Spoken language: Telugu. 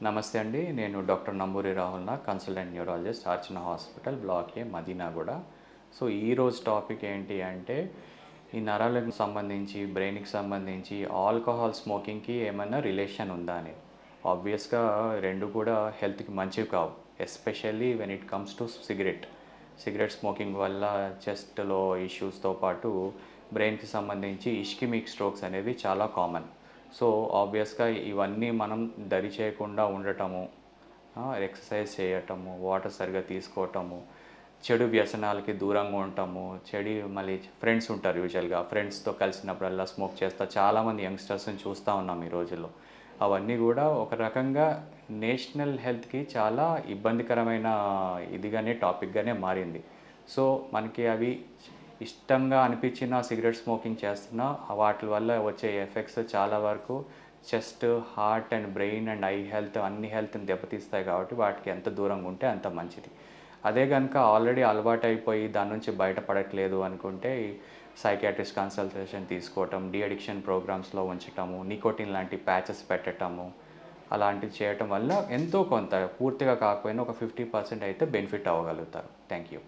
నమస్తే అండి. నేను doctor Namburi Rahul Nag, consultant neurologist, Archana hospital, block A, Madinaguda. So ఈరోజు టాపిక్ ఏంటి అంటే, ఈ నరాలకు సంబంధించి, బ్రెయిన్‌కి సంబంధించి ఆల్కహాల్ స్మోకింగ్‌కి ఏమన్నా రిలేషన్ ఉందా అని. ఆబ్వియస్‌గా 2 కూడా హెల్త్‌కి మంచివి కావు. Especially when it comes to cigarette. Cigarette smoking వల్ల చెస్ట్‌లో ఇష్యూస్‌తో పాటు బ్రెయిన్‌కి సంబంధించి ఇస్కెమిక్ స్ట్రోక్స్ అనేవి చాలా కామన్. సో ఆబ్వియస్‌గా ఇవన్నీ మనం దరి చేయకుండా ఉండటము, ఎక్సర్సైజ్ చేయటము, వాటర్ సరిగ్గా తీసుకోవటము, చెడు వ్యసనాలకి దూరంగా ఉండటము, మళ్ళీ ఫ్రెండ్స్ ఉంటారు యూజువల్‌గా. ఫ్రెండ్స్‌తో కలిసినప్పుడల్లా స్మోక్ చేస్తా చాలామంది యంగ్‌స్టర్స్‌ని చూస్తూ ఉన్నాం ఈ రోజుల్లో. అవన్నీ కూడా ఒక రకంగా నేషనల్ హెల్త్‌కి చాలా ఇబ్బందికరమైన టాపిక్‌గానే మారింది. సో మనకి అవి ఇష్టంగా అనిపించిన సిగరెట్ స్మోకింగ్ చేస్తున్నా వాటి వల్ల వచ్చే ఎఫెక్ట్స్ చాలా వరకు chest, heart and brain and I health అన్ని హెల్త్‌ని దెబ్బతీస్తాయి కాబట్టి వాటికి ఎంత దూరంగా ఉంటే అంత మంచిది. అదే గనుక ఆల్రెడీ అలవాటైపోయి దాని నుంచి బయటపడట్లేదు అనుకుంటే సైకియాట్రిస్ట్ కన్సల్టేషన్ తీసుకోవటం, డీ అడిక్షన్ ప్రోగ్రామ్స్‌లో ఉంచటము, నికోటిన్ లాంటి ప్యాచెస్ పెట్టటము, అలాంటివి చేయటం వల్ల ఎంతో కొంత పూర్తిగా కాకపోయినా ఒక 50% అయితే బెనిఫిట్ అవ్వగలుగుతారు. Thank you.